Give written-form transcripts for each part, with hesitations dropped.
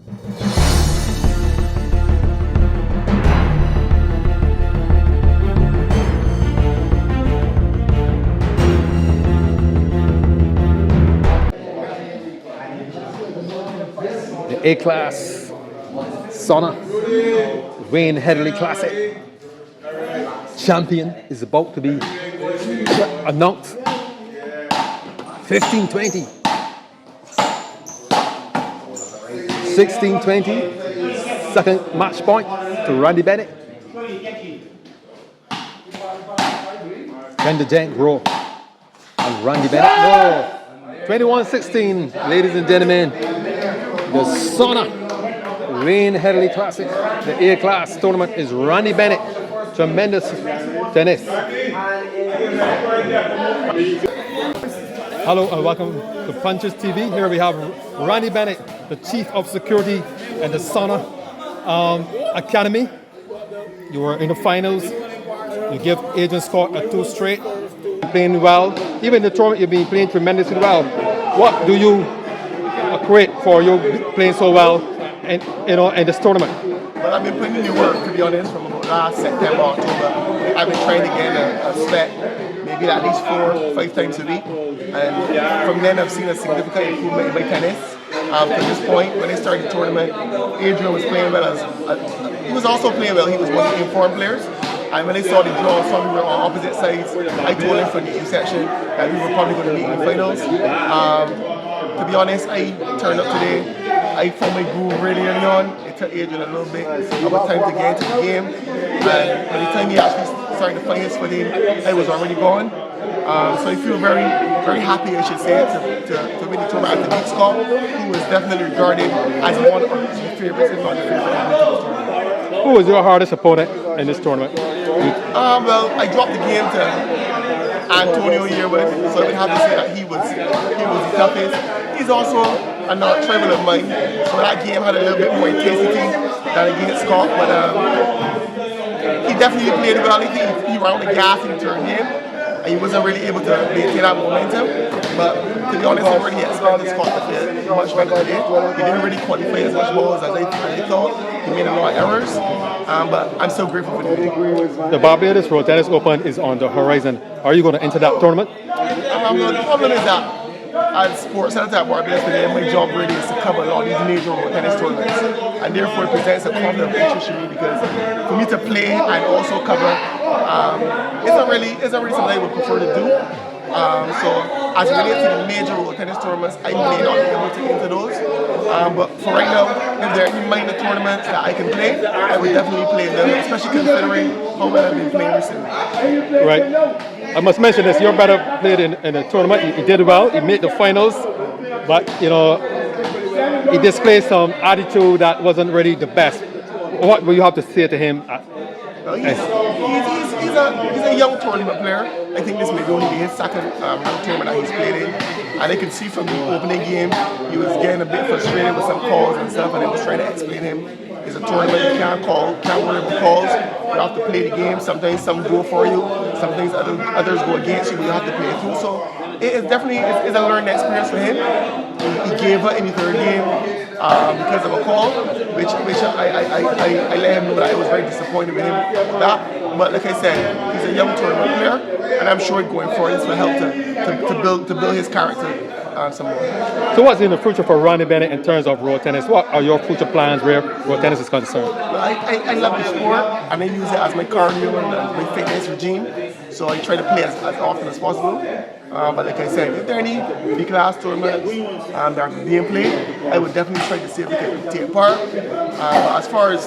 The A-Class Sauna Wayne Headley Classic champion is about to be announced. 15-20. 16-20. Second match point to Randy Bennett. Can the Jank grow? And Randy Bennett, no. 21-16, ladies and gentlemen. The Sauna Wayne Headley Classic, the A-Class tournament is Randy Bennett. Tremendous tennis. Hello and welcome to Punches TV. Here we have Randy Bennett, the Chief of Security and the Sauna Academy. You were in the finals. You give Adrian Scott a 2 straight. Playing well. Even in the tournament, you've been playing tremendously well. What do you equate for you playing so well in this tournament? Well, I've been putting in the work, to be honest, from about last September, October. I've been trying to get a sweat maybe at least 4 or 5 times a week. And from then I've seen a significant improvement in my tennis. To this point, when I started the tournament, Adrian was playing well. He was also playing well. He was one of the informed players. And when I saw the draw, saw we were on opposite sides, I told him from the inception that we were probably going to meet in the finals. To be honest, I turned up today. I found my groove really early on. It took Adrian a little bit of time to get into the game. And by the time he actually started to find his footing, I was already gone. So I feel very, very happy, I should say, to win the tournament at the beat Scott, who was definitely regarded as one of the favorites, if not the favorite. Who was your hardest opponent in this tournament? Well, I dropped the game to Antonio Yearwood, so I would have to say that he was the toughest. He's also a tribal of mine, so that game had a little bit more intensity than against Scott, but he definitely played well. I think he ran the gas in the third game, and he wasn't really able to maintain that momentum. But to be honest, I really expected Scott to play much better today. He didn't really qualify as much balls as I thought. He made a lot of errors, but I'm so grateful for the win. The Barbados World Tennis Open is on the horizon. Are you going to enter that tournament? The problem is that as sports editor at Barbados today, my job really is to cover a lot of these major world tennis tournaments, and therefore it presents a conflict of interest to me because for me to play and also cover isn't really something I would prefer to do. So as it relates to the major world tennis tournaments, I may not be able to get into those. But for right now, if there are any minor tournaments that I can play, I would definitely play them, especially considering how well I've been playing recently. Right. I must mention this, your brother played in the tournament. He did well, he made the finals, but he displayed some attitude that wasn't really the best. What will you have to say to him? Well, he's a young tournament player. I think this may only be his second tournament that he's played in. And I could see from the opening game, he was getting a bit frustrated with some calls and stuff, and I was trying to explain to him, it's a tournament, you can't worry about calls. You have to play the game. Sometimes some go for you, sometimes others go against you, but you have to play it through. So it is definitely it's a learning experience for him. He gave up in the third game because of a call, which I let him know that I was very disappointed with him with that. But like I said, he's a young tournament player, and I'm sure going forward this will help to build his character some more. So what's in the future for Randy Bennett in terms of road tennis? What are your future plans where road tennis is concerned? Well, I love the sport, and I use it as my cardio and my fitness regime. So I try to play as often as possible. But like I said, if there are any B-class tournaments that are being played, I would definitely try to see if we can take part. As far as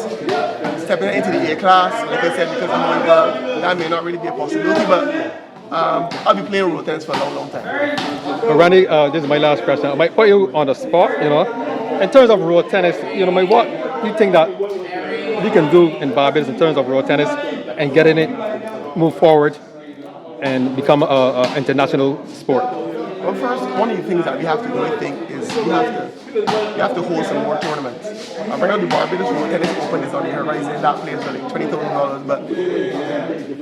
stepping into the A-class, like I said, because I'm going well, that may not really be a possibility, but I'll be playing road tennis for a long, long time. Randy, this is my last question. I might put you on the spot, In terms of road tennis, what do you think that we can do in Barbados in terms of road tennis and getting it move forward and become an international sport? Well, first, one of the things that we have to do, I think, is we have to hold some more tournaments. Right now, the Barbados World Tennis Open is on the horizon. That plays for like $20,000. But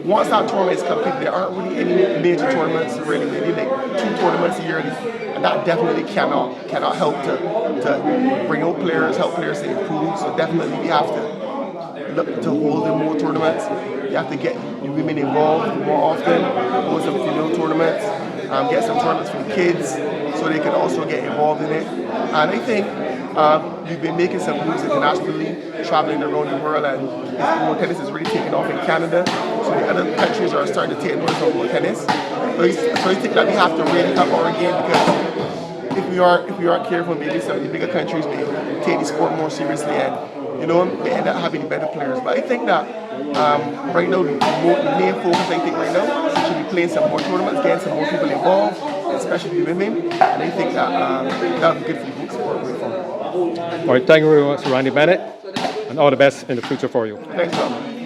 once that tournament is complete, there aren't really any major tournaments. Really, maybe like 2 tournaments a year, and and that definitely cannot help to bring out players, help players to improve. So definitely we have to look to hold in more tournaments. You have to get women involved more often, hold some female tournaments, get some tournaments for the kids so they can also get involved in it. And I think we've been making some moves internationally, traveling around the world, and more tennis is really taking off in Canada. So the other countries are starting to take notice of more tennis. So I think that we have to really up our game, because if we are careful, maybe some of the bigger countries may take the sport more seriously and they end up having better players. But I think that right now the main focus I think right now should be playing some more tournaments, getting some more people involved, especially the women. And I think that that would be good for the book sport going forward. All right, thank you very much, Randy Bennett, and all the best in the future for you. Thanks, Tom.